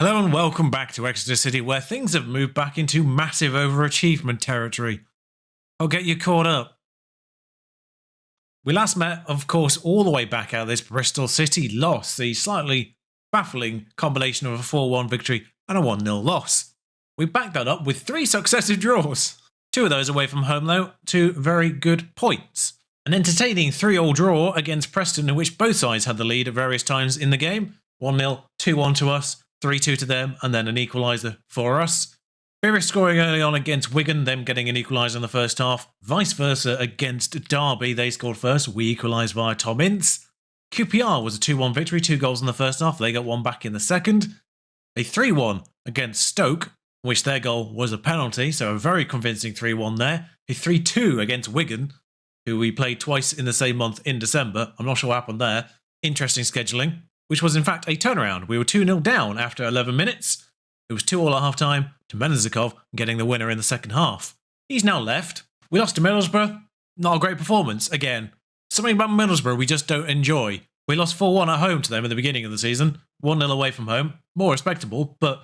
Hello and welcome back to Exeter City, where things have moved back into massive overachievement territory. I'll get you caught up. We last met, of course, all the way back out of this Bristol City loss, the slightly baffling combination of a 4-1 victory and a 1-0 loss. We backed that up with 3 successive draws. 2 of those away from home, though, 2 very good points. An entertaining 3-3 draw against Preston, in which both sides had the lead at various times in the game. 1-0, 2-1 to us. 3-2 to them, and then an equaliser for us. Beereth scoring early on against Wigan, them getting an equaliser in the first half. Vice versa against Derby, they scored first, we equalised via Tom Ince. QPR was a 2-1 victory, 2 goals in the first half, they got 1 back in the second. A 3-1 against Stoke, which their goal was a penalty, so a very convincing 3-1 there. A 3-2 against Wigan, who we played twice in the same month in December. I'm not sure what happened there. Interesting scheduling. Which was in fact a turnaround. We were 2-0 down after 11 minutes. It was 2-2 at half-time to Menezikov getting the winner in the second half. He's now left. We lost to Middlesbrough. Not a great performance. Again, something about Middlesbrough we just don't enjoy. We lost 4-1 at home to them at the beginning of the season. 1-0 away from home. More respectable, but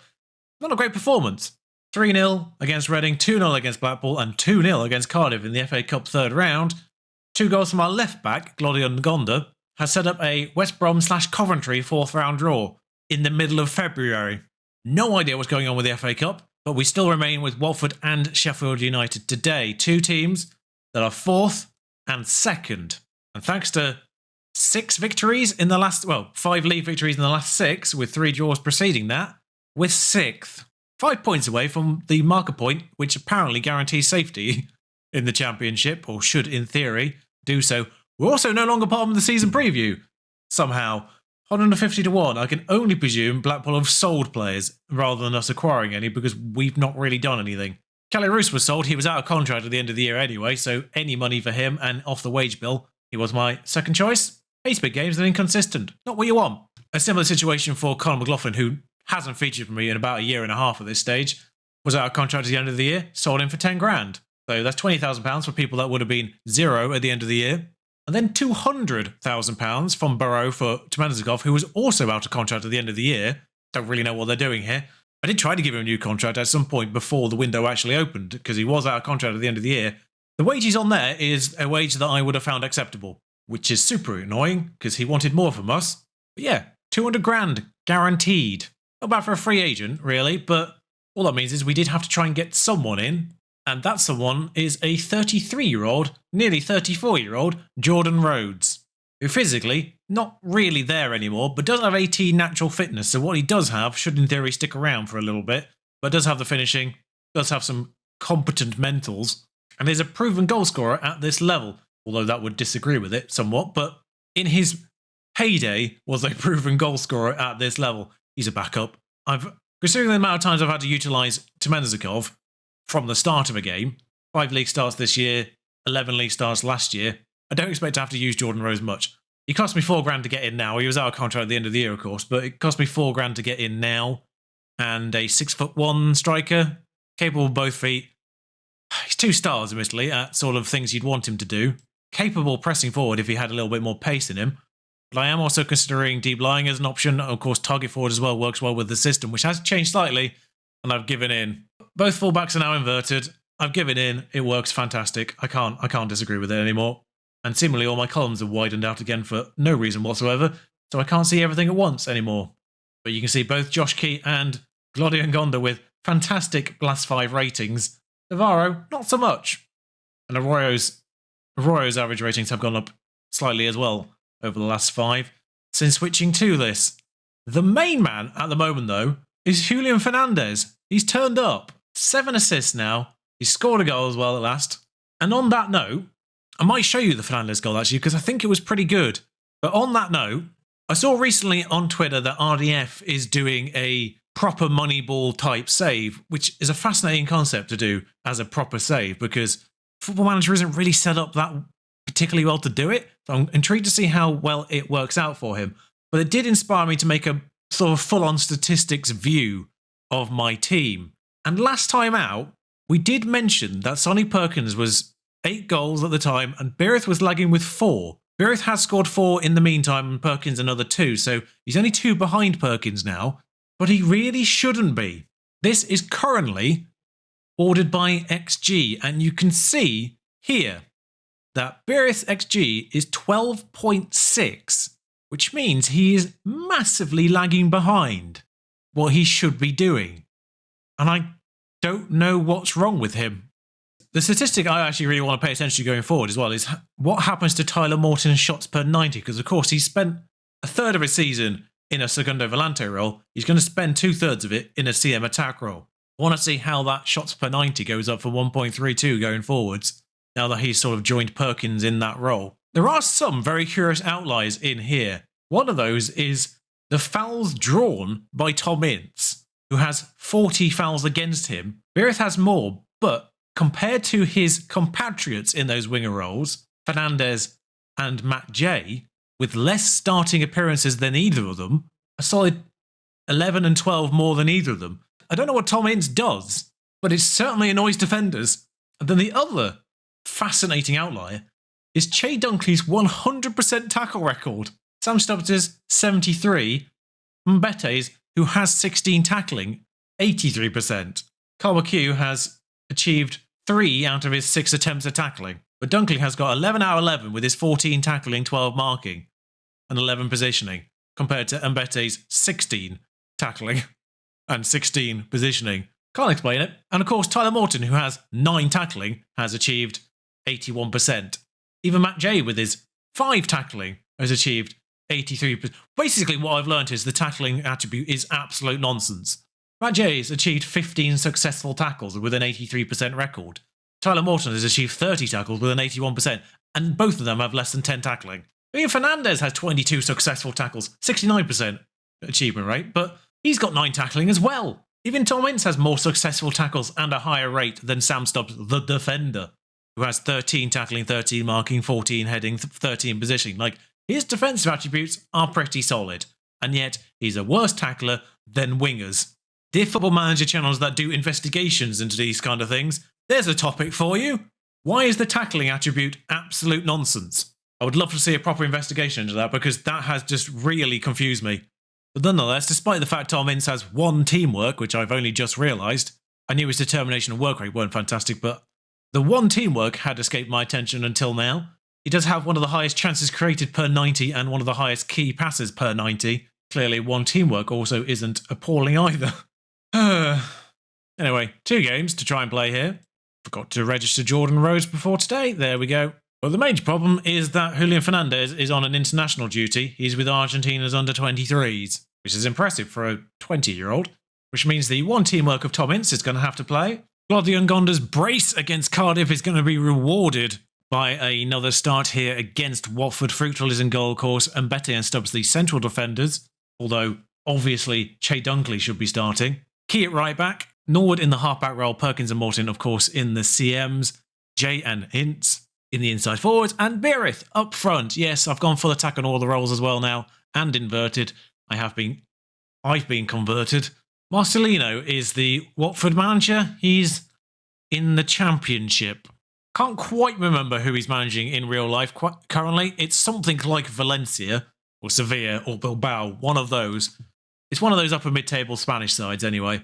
not a great performance. 3-0 against Reading, 2-0 against Blackpool, and 2-0 against Cardiff in the FA Cup third round. 2 goals from our left-back, Glodion Gonda, has set up a West Brom/Coventry 4th round draw in the middle of February. No idea what's going on with the FA Cup, but we still remain with Watford and Sheffield United today. 2 teams that are 4th and 2nd. And thanks to 6 victories in the last, 5 league victories in the last 6, with 3 draws preceding that, we're 6th. 5 points away from the marker point, which apparently guarantees safety in the Championship, or should in theory do so. We're also no longer part of the season preview. Somehow, 150 to 1. I can only presume Blackpool have sold players rather than us acquiring any, because we've not really done anything. Kelly Roos was sold. He was out of contract at the end of the year anyway, so any money for him and off the wage bill, he was my second choice. 8 big games and inconsistent. Not what you want. A similar situation for Conor McLaughlin, who hasn't featured for me in about a year and a half at this stage. Was out of contract at the end of the year. Sold him for 10 grand. So that's £20,000 for people that would have been 0 at the end of the year. And then £200,000 from Burrow for Menezikov, who was also out of contract at the end of the year. Don't really know what they're doing here. I did try to give him a new contract at some point before the window actually opened, because he was out of contract at the end of the year. The wage he's on there is a wage that I would have found acceptable, which is super annoying, because he wanted more from us. But yeah, 200 grand guaranteed. Not bad for a free agent, really, but all that means is we did have to try and get someone in. And that someone is a 33-year-old, nearly 34-year-old Jordan Rhodes, who physically, not really there anymore, but does have 18 natural fitness, so what he does have should in theory stick around for a little bit, but does have the finishing, does have some competent mentals, and is a proven goalscorer at this level, although that would disagree with it somewhat, but in his heyday was a proven goalscorer at this level. He's a backup. Considering the amount of times I've had to utilise Menezikov from the start of a game, 5 league starts this year, 11 league starts last year, I don't expect to have to use Jordan Rhodes much. He cost me 4 grand to get in now. He was out of contract at the end of the year, of course, but it cost me 4 grand to get in now. And a 6'1" striker, capable of both feet. He's 2 stars, admittedly, at sort of things you'd want him to do. Capable of pressing forward if he had a little bit more pace in him. But I am also considering deep lying as an option. Of course, target forward as well works well with the system, which has changed slightly, and I've given in. Both fullbacks are now inverted. I've given in. It works fantastic. I can't disagree with it anymore. And seemingly all my columns have widened out again for no reason whatsoever, so I can't see everything at once anymore. But you can see both Josh Key and Glodion Gonda with fantastic Blast 5 ratings. Navarro, not so much. And Arroyo's average ratings have gone up slightly as well over the last 5 since switching to this. The main man at the moment, though, is Julian Fernandez. He's turned up. 7 assists now. He's scored a goal as well at last. And on that note, I might show you the Fernandez goal actually, because I think it was pretty good. But on that note, I saw recently on Twitter that RDF is doing a proper Moneyball type save, which is a fascinating concept to do as a proper save, because Football Manager isn't really set up that particularly well to do it. So I'm intrigued to see how well it works out for him. But it did inspire me to make a sort of full-on statistics view of my team. And last time out, we did mention that Sonny Perkins was 8 goals at the time and Beereth was lagging with 4. Beereth has scored 4 in the meantime and Perkins another 2, so he's only 2 behind Perkins now. but he really shouldn't be. This is currently ordered by XG, and you can see here that Berith's XG is 12.6, which means he is massively lagging behind what he should be doing. And I don't know what's wrong with him. The statistic I actually really want to pay attention to going forward as well is what happens to Tyler Morton's shots per 90, because of course he spent a third of his season in a Segundo Volante role. He's going to spend 2/3 of it in a CM attack role. I want to see how that shots per 90 goes up from 1.32 going forwards, now that he's sort of joined Perkins in that role. There are some very curious outliers in here. One of those is the fouls drawn by Tom Ince, who has 40 fouls against him. Berith has more, but compared to his compatriots in those winger roles, Fernandez and Matt Jay, with less starting appearances than either of them, a solid 11 and 12 more than either of them. I don't know what Tom Ince does, but it certainly annoys defenders. And then the other fascinating outlier is Che Dunkley's 100% tackle record. Sam Stubbs' 73, Mbete's, who has 16 tackling, 83%. Carl McHugh has achieved 3 out of his 6 attempts at tackling, but Dunkley has got 11 out of 11 with his 14 tackling, 12 marking, and 11 positioning, compared to Mbete's 16 tackling and 16 positioning. Can't explain it. And of course, Tyler Morton, who has 9 tackling, has achieved 81%. Even Matt Jay, with his 5 tackling, has achieved 83%. Basically, what I've learned is the tackling attribute is absolute nonsense. Matt Jay has achieved 15 successful tackles with an 83% record. Tyler Morton has achieved 30 tackles with an 81%, and both of them have less than 10 tackling. Even Fernandez has 22 successful tackles, 69% achievement rate, but he's got 9 tackling as well. Even Tom Ince has more successful tackles and a higher rate than Sam Stubbs, the defender, who has 13 tackling, 13 marking, 14 heading, 13 positioning. Like, his defensive attributes are pretty solid, and yet he's a worse tackler than wingers. Dear Football Manager channels that do investigations into these kind of things, there's a topic for you. Why is the tackling attribute absolute nonsense? I would love to see a proper investigation into that, because that has just really confused me. But nonetheless, despite the fact Tom Ince has 1 teamwork, which I've only just realised, I knew his determination and work rate weren't fantastic, but the 1 teamwork had escaped my attention until now. He does have one of the highest chances created per 90 and one of the highest key passes per 90. Clearly, 1 teamwork also isn't appalling either. Anyway, 2 games to try and play here. Forgot to register Jordan Rhodes before today. There we go. Well, the major problem is that Julian Fernandez is on an international duty. He's with Argentina's under-23s, which is impressive for a 20-year-old, which means the 1 teamwork of Tom Ince is going to have to play. Claudio Ngonda's brace against Cardiff is going to be rewarded by another start here against Watford. Fruitful is in goal, of course, and Mbete and Stubbs the central defenders, although obviously Che Dunkley should be starting. Key at right back, Norwood in the half-back role, Perkins and Morton, of course, in the CMs, Jay and Ince in the inside forwards, and Berith up front. Yes, I've gone full attack on all the roles as well now, and inverted. I've been converted. Marcelino is the Watford manager. He's in the Championship. Can't quite remember who he's managing in real life currently. It's something like Valencia or Sevilla or Bilbao, one of those. It's one of those upper mid-table Spanish sides anyway,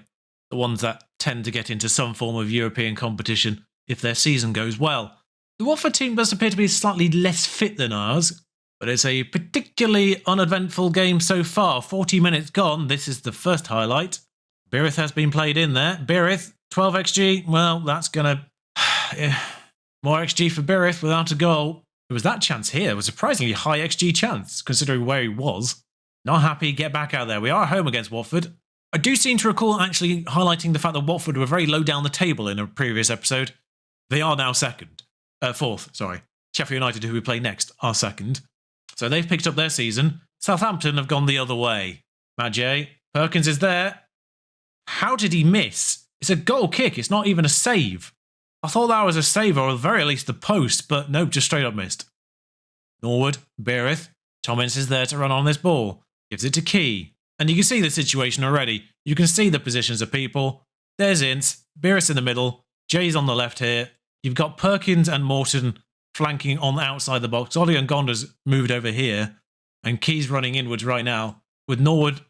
the ones that tend to get into some form of European competition if their season goes well. The Watford team does appear to be slightly less fit than ours, but it's a particularly uneventful game so far. 40 minutes gone. This is the first highlight. Berith has been played in there. Berith, 12 XG. Well, that's going to... more XG for Berith without a goal. There was that chance here. It was a surprisingly high XG chance, considering where he was. Not happy, get back out there. We are at home against Watford. I do seem to recall actually highlighting the fact that Watford were very low down the table in a previous episode. They are now fourth. Sheffield United, who we play next, are second. So they've picked up their season. Southampton have gone the other way. Matt Jay, Perkins is there. How did he miss? It's a goal kick. It's not even a save. I thought that was a save, or at the very least the post, but nope, just straight up missed. Norwood, Berith, Tom Ince is there to run on this ball. Gives it to Key. And you can see the situation already. You can see the positions of people. There's Ince, Berith in the middle, Jay's on the left here. You've got Perkins and Morton flanking on the outside the box. Ollie and Gonda's moved over here, and Key's running inwards right now, with Norwood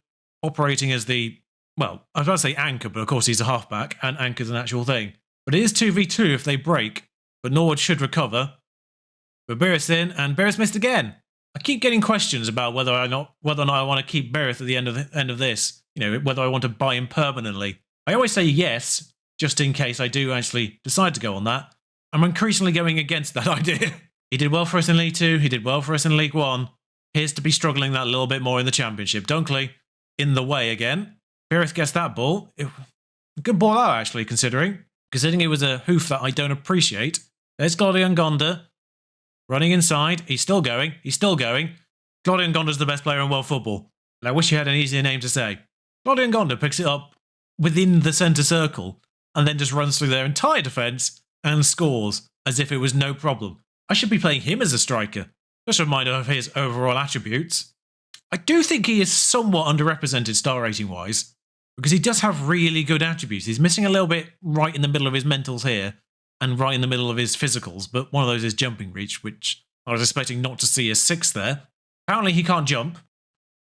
operating as the Well, I was about to say anchor, but of course he's a halfback, and anchor's an actual thing. But it is 2v2 if they break. But Norwood should recover. But Berith in, and Berith missed again. I keep getting questions about whether or not I want to keep Berith at the end of this. Whether I want to buy him permanently. I always say yes, just in case I do actually decide to go on that. I'm increasingly going against that idea. He did well for us in League 2. He did well for us in League 1. Here's to be struggling that little bit more in the Championship. Dunkley in the way again. Berith gets that ball. Good ball out, actually, considering it was a hoof that I don't appreciate. There's Glodion Gonda running inside. He's still going. Glodion Gonda's the best player in world football. And I wish he had an easier name to say. Glodion Gonda picks it up within the centre circle and then just runs through their entire defence and scores as if it was no problem. I should be playing him as a striker. Just a reminder of his overall attributes. I do think he is somewhat underrepresented star rating wise, because he does have really good attributes. He's missing a little bit right in the middle of his mentals here and right in the middle of his physicals, but one of those is jumping reach, which I was expecting not to see as 6 there. Apparently he can't jump,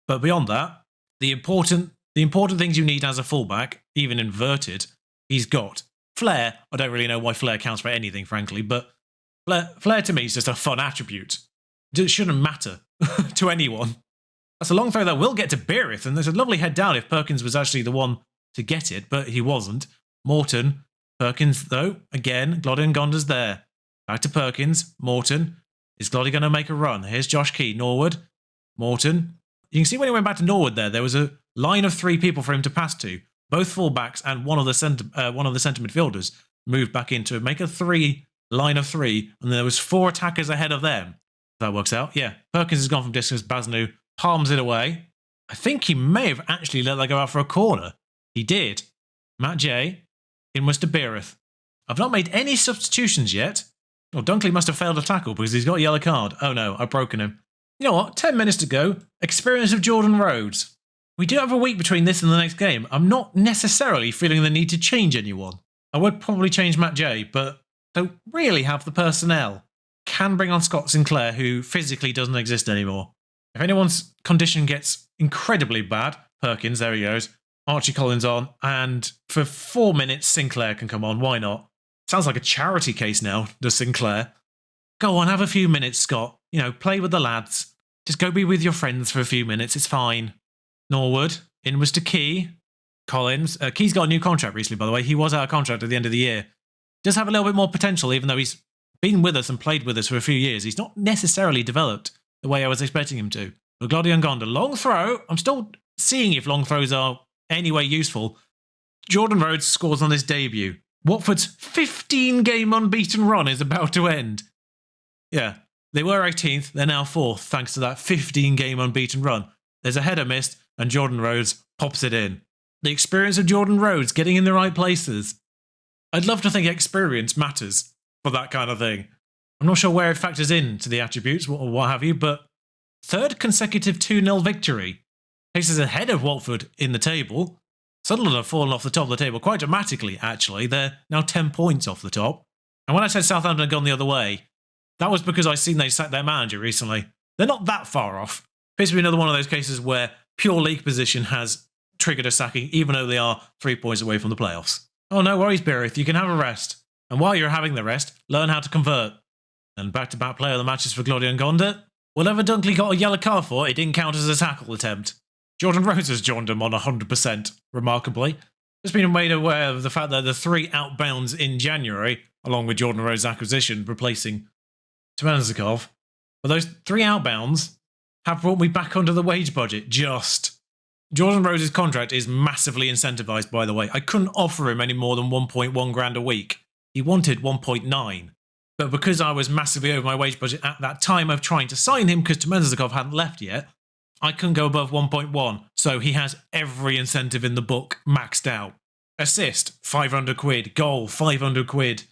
but beyond that, the important things you need as a fullback, even inverted, he's got. Flair, I don't really know why flair counts for anything, frankly, but flair to me is just a fun attribute. It shouldn't matter to anyone. That's a long throw that will get to Berith, and there's a lovely head down if Perkins was actually the one to get it, but he wasn't. Morton, Perkins though, again, Glodion Gonda's there. Back to Perkins, Morton. Is Glody going to make a run? Here's Josh Key, Norwood, Morton. You can see when he went back to Norwood there was a line of 3 people for him to pass to. Both fullbacks and one of the centre midfielders moved back in to make a line of 3, and there was 4 attackers ahead of them. That works out, yeah. Perkins has gone from distance, Basnu palms it away. I think he may have actually let that go out for a corner. He did. Matt J. in was to Berith. I've not made any substitutions yet. Well, Dunkley must have failed a tackle because he's got a yellow card. Oh no, I've broken him. You know what? 10 minutes to go. Experience of Jordan Rhodes. We do have a week between this and the next game. I'm not necessarily feeling the need to change anyone. I would probably change Matt J, but don't really have the personnel. Can bring on Scott Sinclair, who physically doesn't exist anymore. If anyone's condition gets incredibly bad, Perkins, there he goes, Archie Collins on, and for 4 minutes Sinclair can come on, why not? Sounds like a charity case now, does Sinclair. Go on, have a few minutes, Scott. Play with the lads. Just go be with your friends for a few minutes, it's fine. Norwood, in was to Key. Collins, Key's got a new contract recently, by the way. He was out of contract at the end of the year. Does have a little bit more potential, even though he's been with us and played with us for a few years. He's not necessarily developed the way I was expecting him to. But Glodion Gonda, long throw. I'm still seeing if long throws are anyway useful. Jordan Rhodes scores on his debut. Watford's 15-game unbeaten run is about to end. Yeah, they were 18th, they're now 4th, thanks to that 15-game unbeaten run. There's a header missed, and Jordan Rhodes pops it in. The experience of Jordan Rhodes getting in the right places. I'd love to think experience matters for that kind of thing. I'm not sure where it factors in to the attributes or what have you, but 3rd consecutive 2-0 victory takes us ahead of Watford in the table. Sunderland have fallen off the top of the table quite dramatically, actually. They're now 10 points off the top. And when I said Southampton had gone the other way, that was because I've seen they sacked their manager recently. They're not that far off. Appears to be another one of those cases where pure league position has triggered a sacking, even though they are 3 points away from the playoffs. Oh, no worries, Berith. You can have a rest. And while you're having the rest, learn how to convert. And back-to-back player of the matches for Glodion Gonda. Whatever Dunkley got a yellow card for, it didn't count as a tackle attempt. Jordan Rhodes has joined him on 100%, remarkably. Just been made aware of the fact that the 3 outbounds in January, along with Jordan Rhodes' acquisition, replacing Temenzikov, but those 3 outbounds have brought me back under the wage budget, just. Jordan Rhodes' contract is massively incentivised, by the way. I couldn't offer him any more than 1.1 grand a week. He wanted 1.9. But because I was massively over my wage budget at that time of trying to sign him, because Temenzikov hadn't left yet, I couldn't go above 1.1. So he has every incentive in the book maxed out. Assist, 500 quid. Goal, 500 quid.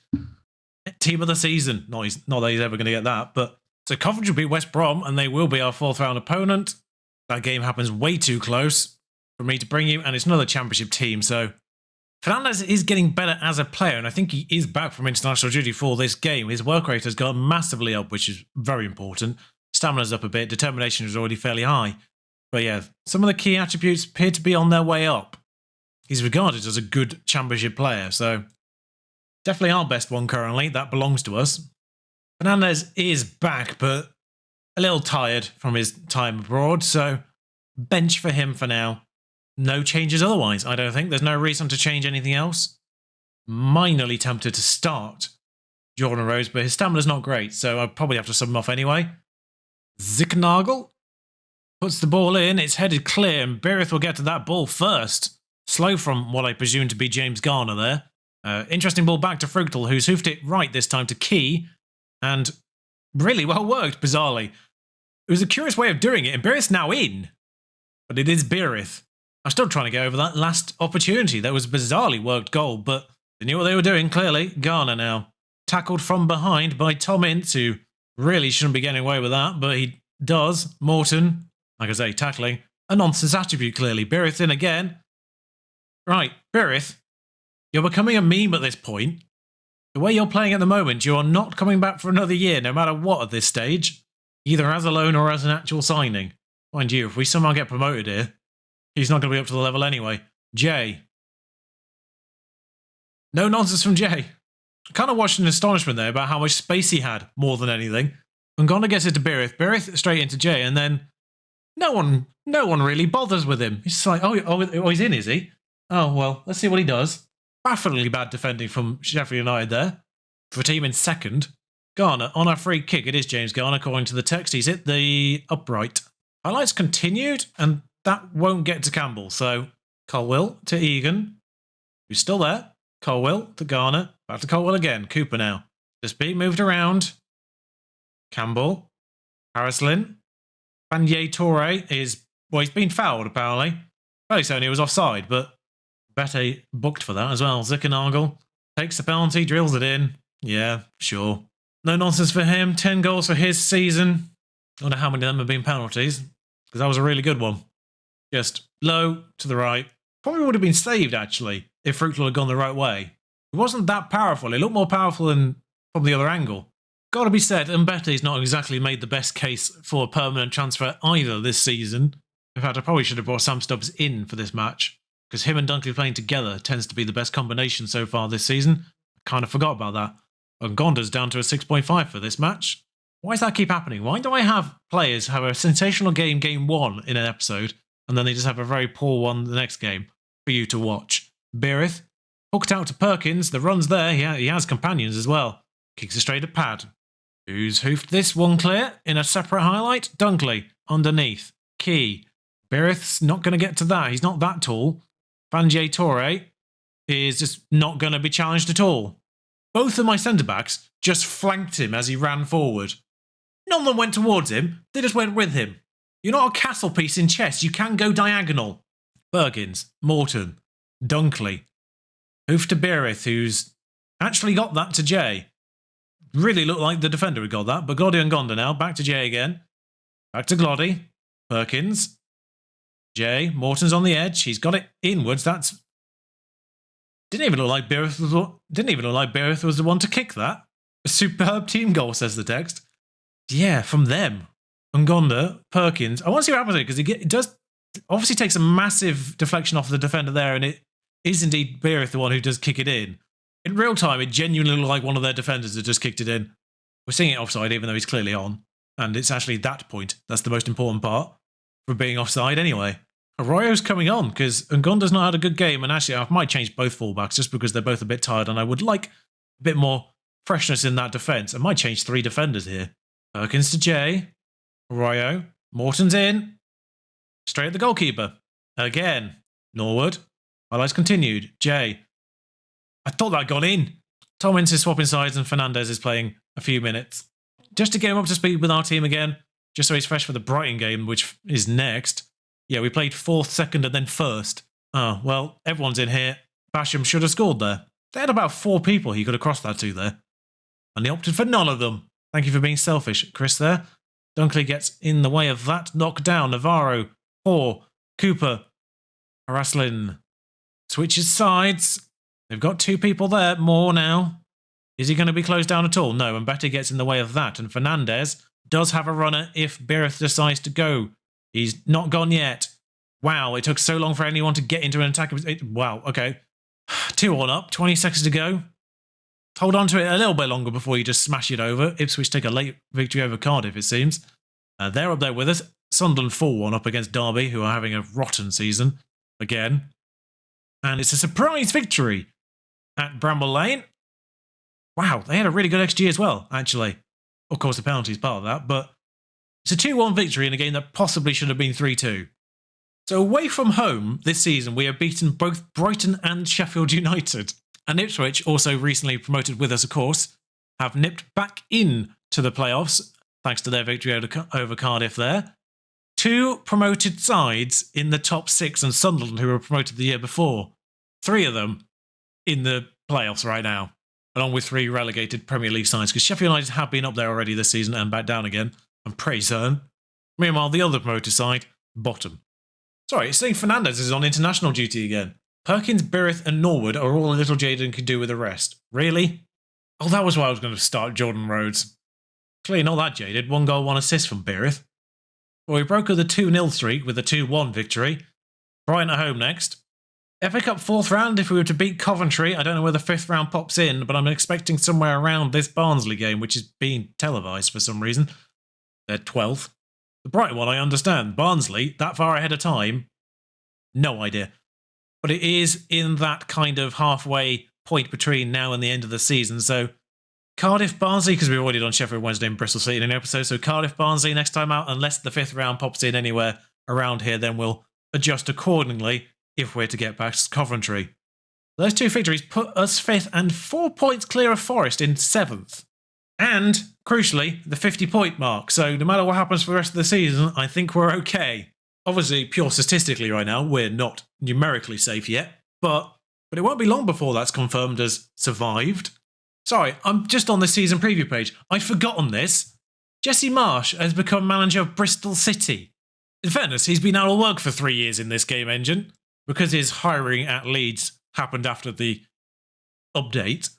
Team of the season. Not that he's ever going to get that, but so Coventry will beat West Brom, and they will be our 4th round opponent. That game happens way too close for me to bring you, and it's another championship team, so Fernandez is getting better as a player, and I think he is back from international duty for this game. His work rate has gone massively up, which is very important. Stamina's up a bit, determination is already fairly high. But yeah, some of the key attributes appear to be on their way up. he's regarded as a good championship player. So definitely our best one currently. That belongs to us. Fernandez is back, but a little tired from his time abroad. So bench for him for now. No changes otherwise, I don't think. There's no reason to change anything else. Minorly tempted to start Jordan Rose, but his stamina's not great, so I'll probably have to sub him off anyway. Zicknagel puts the ball in. It's headed clear, and Berith will get to that ball first. Slow from what I presume to be James Garner there. Interesting ball back to Fruchtel, who's hoofed it right this time to Key, and really well worked, bizarrely. It was a curious way of doing it, and Berith's now in, but it is Berith. I'm still trying to get over that last opportunity. That was a bizarrely worked goal, but they knew what they were doing, clearly. Garner now. Tackled from behind by Tom Ince, who really shouldn't be getting away with that, but he does. Morton, like I say, tackling. A nonsense attribute, clearly. Berith in again. Right, Berith, you're becoming a meme at this point. The way you're playing at the moment, you are not coming back for another year, no matter what at this stage. Either as a loan or as an actual signing. Mind you, if we somehow get promoted here, he's not going to be up to the level anyway. Jay. No nonsense from Jay. I kind of watched in astonishment there about how much space he had, more than anything. Ngonna gets it to Berith. Berith straight into Jay, and then no one really bothers with him. He's just like, oh, he's in, is he? Oh, well, let's see what he does. Bafflingly bad defending from Sheffield United there. For a team in second. Garner on a free kick. It is James Garner, according to the text. He's hit the upright. Highlights continued, and that won't get to Campbell. So, Colwill to Egan, who's still there. Colwill to Garner. Back to Colwill again. Cooper now. Just being moved around. Campbell. Haraslin. Banye Torre is... Well, he's been fouled, apparently. Fairly certain he was offside, but Bette booked for that as well. Zickernagel takes the penalty, drills it in. Yeah, sure. No nonsense for him. 10 goals for his season. I wonder how many of them have been penalties, because that was a really good one. Just low to the right. Probably would have been saved, actually, if Fruchtel had gone the right way. It wasn't that powerful. It looked more powerful than from the other angle. Got to be said, Mbette's not exactly made the best case for a permanent transfer either this season. In fact, I probably should have brought Sam Stubbs in for this match, because him and Dunkley playing together tends to be the best combination so far this season. I kind of forgot about that. And Gonda's down to a 6.5 for this match. Why does that keep happening? Why do I have players have a sensational game 1 in an episode, and then they just have a very poor one the next game for you to watch? Berith, hooked out to Perkins. The run's there. He has companions as well. Kicks it straight at Pad. Who's hoofed this one clear in a separate highlight? Dunkley, underneath. Key. Berith's not going to get to that. He's not that tall. Banye Torre is just not going to be challenged at all. Both of my centre-backs just flanked him as he ran forward. None of them went towards him. They just went with him. You're not a castle piece in chess. You can go diagonal. Bergins, Morton, Dunkley. Hoof to Berith, who's actually got that to Jay. Really looked like the defender who got that, but Glody and Gonda now. Back to Jay again. Back to Glody. Perkins. Jay. Morton's on the edge. He's got it inwards. That's... Didn't even look like Berith was the one to kick that. A superb team goal, says the text. Yeah, from them. Ngonda, Perkins. I want to see what happens here, because it does obviously takes a massive deflection off the defender there, and it is indeed Berith the one who does kick it in. In real time, it genuinely looked like one of their defenders had just kicked it in. We're seeing it offside, even though he's clearly on. And it's actually that point that's the most important part for being offside anyway. Arroyo's coming on, because Ngonda's not had a good game, and actually I might change both fullbacks just because they're both a bit tired, and I would like a bit more freshness in that defence. I might change 3 defenders here. Perkins to Jay. Arroyo. Morton's in. Straight at the goalkeeper. Again. Norwood. Highlights continued. Jay. I thought that got in. Tom Ince is swapping sides and Fernandez is playing a few minutes. Just to get him up to speed with our team again, just so he's fresh for the Brighton game, which is next. Yeah, we played 4th, 2nd, and then 1st. Oh, well, everyone's in here. Basham should have scored there. They had about 4 people he could have crossed that to there. And they opted for none of them. Thank you for being selfish, Chris there. Dunkley gets in the way of that. Knocked down. Navarro. Hoare. Cooper. Haraslin. Switches sides. They've got 2 people there. More now. Is he going to be closed down at all? No, and Betty gets in the way of that. And Fernandez does have a runner if Berith decides to go. He's not gone yet. Wow, it took so long for anyone to get into an attack. Wow, okay. 2-1 up, 20 seconds to go. Hold on to it a little bit longer before you just smash it over. Ipswich take a late victory over Cardiff, it seems. They're up there with us. Sunderland 4-1 up against Derby, who are having a rotten season again. And it's a surprise victory at Bramble Lane. Wow, they had a really good XG as well, actually. Of course, the penalty is part of that, but it's a 2-1 victory in a game that possibly should have been 3-2. So away from home this season, we have beaten both Brighton and Sheffield United. And Ipswich, also recently promoted with us, of course, have nipped back in to the playoffs, thanks to their victory over Cardiff there. 2 promoted sides in the top 6, and Sunderland, who were promoted the year before. 3 of them in the playoffs right now, along with 3 relegated Premier League sides, because Sheffield United have been up there already this season and back down again. I'm pretty certain. Meanwhile, the other promoted side, bottom. Sorry, Steve Fernandez is on international duty again. Perkins, Birith and Norwood are all a little jaded and could do with the rest. Really? Oh, that was why I was going to start Jordan Rhodes. Clearly not that jaded. 1 goal, 1 assist from Birith. Well, we broke the 2-0 streak with a 2-1 victory. Brighton at home next. FA Cup 4th round, if we were to beat Coventry, I don't know where the 5th round pops in, but I'm expecting somewhere around this Barnsley game, which is being televised for some reason. They're 12th. The Brighton one, I understand. Barnsley, that far ahead of time, no idea. But it is in that kind of halfway point between now and the end of the season. So Cardiff, Barnsley, because we've already done Sheffield Wednesday and Bristol City in an episode. So Cardiff, Barnsley next time out, unless the 5th round pops in anywhere around here, then we'll adjust accordingly if we're to get past Coventry. Those 2 victories put us 5th and 4 points clear of Forest in 7th. And, crucially, the 50-point mark. So no matter what happens for the rest of the season, I think we're okay. Obviously, pure statistically right now, we're not numerically safe yet. But it won't be long before that's confirmed as survived. Sorry, I'm just on the season preview page. I'd forgotten this. Jesse Marsh has become manager of Bristol City. In fairness, he's been out of work for 3 years in this game engine, because his hiring at Leeds happened after the update.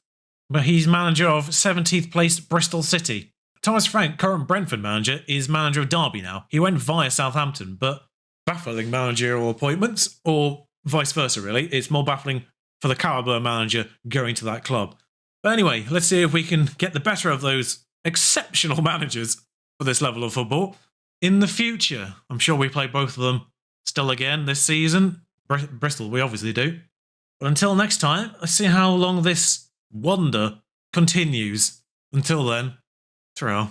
But he's manager of 17th placed Bristol City. Thomas Frank, current Brentford manager, is manager of Derby now. He went via Southampton, but baffling managerial appointments, or vice versa really. It's more baffling for the caliber manager going to that club. But anyway, let's see if we can get the better of those exceptional managers for this level of football in the future. I'm sure we play both of them still again this season. Bristol, we obviously do. But until next time, let's see how long this wonder continues. Until then, ta-ra.